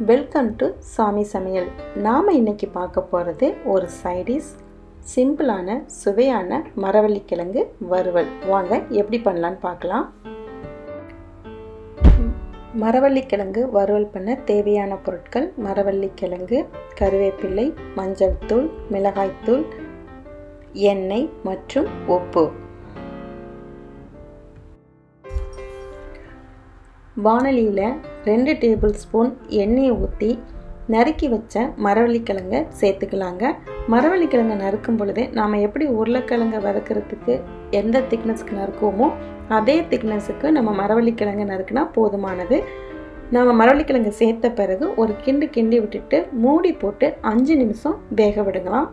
Welcome to சாமி சமையல். நாம் இன்றைக்கி பார்க்க போகிறது ஒரு சைடிஷ் சிம்பிளான சுவையான மரவள்ளி கிழங்கு வறுவல். வாங்க எப்படி பண்ணலான்னு பார்க்கலாம். மரவள்ளி கிழங்கு வறுவல் பண்ண தேவையான பொருட்கள்: மரவள்ளி கிழங்கு, கருவேப்பிலை, மஞ்சள் தூள், மிளகாய்த்தூள், எண்ணெய் மற்றும் உப்பு. வாணலியில் 2 டேபிள் ஸ்பூன் எண்ணெயை ஊற்றி நறுக்கி வச்ச மரவள்ளிக்கிழங்கை சேர்த்துக்கலாங்க. மரவள்ளிக்கிழங்கை நறுக்கும் பொழுது நாம் எப்படி உருளைக்கிழங்கை வதக்கிறதுக்கு எந்த திக்னஸ்க்கு நறுக்குவோமோ அதே திக்னஸுக்கு நம்ம மரவள்ளிக்கிழங்கை நறுக்குனா போதுமானது. நம்ம மரவள்ளிக்கிழங்கை சேர்த்த பிறகு ஒரு கிண்டி விட்டுட்டு மூடி போட்டு 5 நிமிஷம் வேக விடுங்களாம்.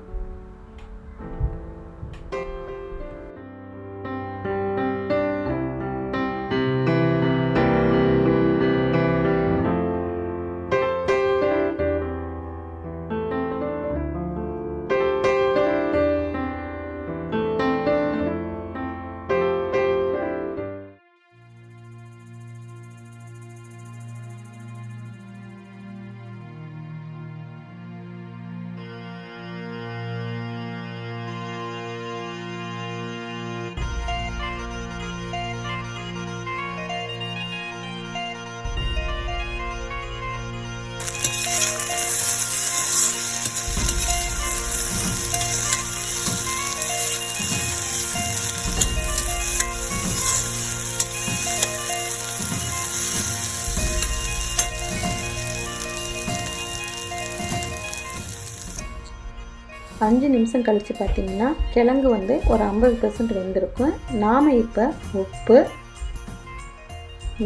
அஞ்சு நிமிஷம் கழித்து பார்த்திங்கன்னா கிழங்கு ஒரு 50% வெந்திருக்கும். நாம் இப்போ உப்பு,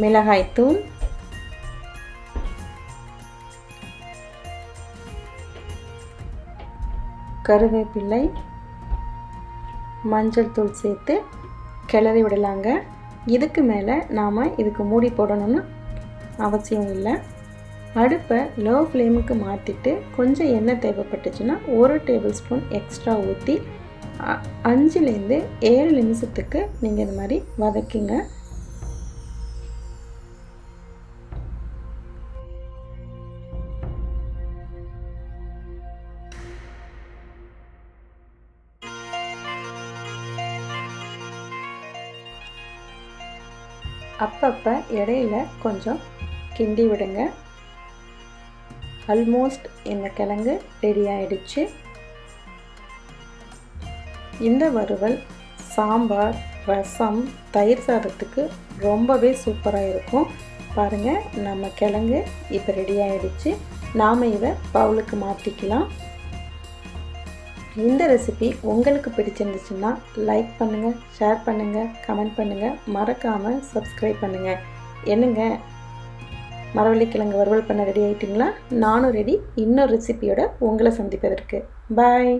மிளகாய்த்தூள், கருவேப்பிலை, மஞ்சள் தூள் சேர்த்து கிளறி விடலாங்க. இதுக்கு மேலே நாம் இதுக்கு மூடி போடணும்னு அவசியம் இல்லை. அடுப்பை லோ ஃப்ளேமுக்கு மாற்றிட்டு கொஞ்சம் எண்ணெய் தேவைப்பட்டுச்சுன்னா 1 டேபிள் ஸ்பூன் எக்ஸ்ட்ரா ஊற்றி 5லேருந்து 7 நிமிஷத்துக்கு நீங்கள் இந்த மாதிரி வதக்குங்க. அப்பப்போ இடையில கொஞ்சம் கிண்டி விடுங்க. ஆல்மோஸ்ட் இந்த கிழங்கு ரெடி ஆகிடுச்சு. இந்த வறுவல் சாம்பார், ரசம், தயிர் சாதத்துக்கு ரொம்பவே சூப்பராக இருக்கும். பாருங்கள், நம்ம கிழங்கு இப்போ ரெடி ஆகிடுச்சு. நாம் இதை பவுலுக்கு மாற்றிக்கலாம். இந்த ரெசிபி உங்களுக்கு பிடிச்சிருந்துச்சுன்னா லைக் பண்ணுங்கள், ஷேர் பண்ணுங்கள், கமெண்ட் பண்ணுங்கள், மறக்காமல் சப்ஸ்கிரைப் பண்ணுங்கள். என்னங்க, மரவள்ளிக்கிழங்கு வறுவல் பண்ண ரெடி ஆகிட்டிங்களா? நானும் ரெடி இன்னொரு ரெசிபியோட உங்களை சந்திப்பதற்கு. பாய்.